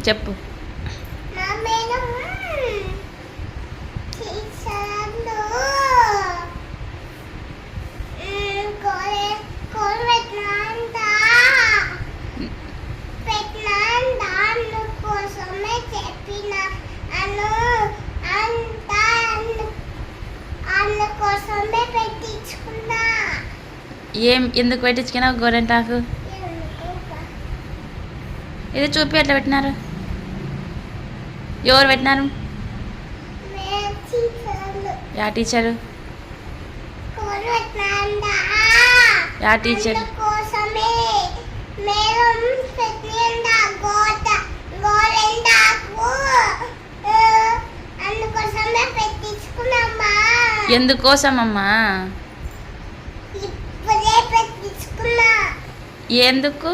చెప్పు. ఎందుకు పెట్టించుకున్నావు గోరెంటాకు? ఇది చూపి ఎట్లా పెట్టినారు? ఎవరు పెట్టినారు? యా టీచరు? యా టీచర్? ఎందుకోసమమ్మా? ఎందుకు?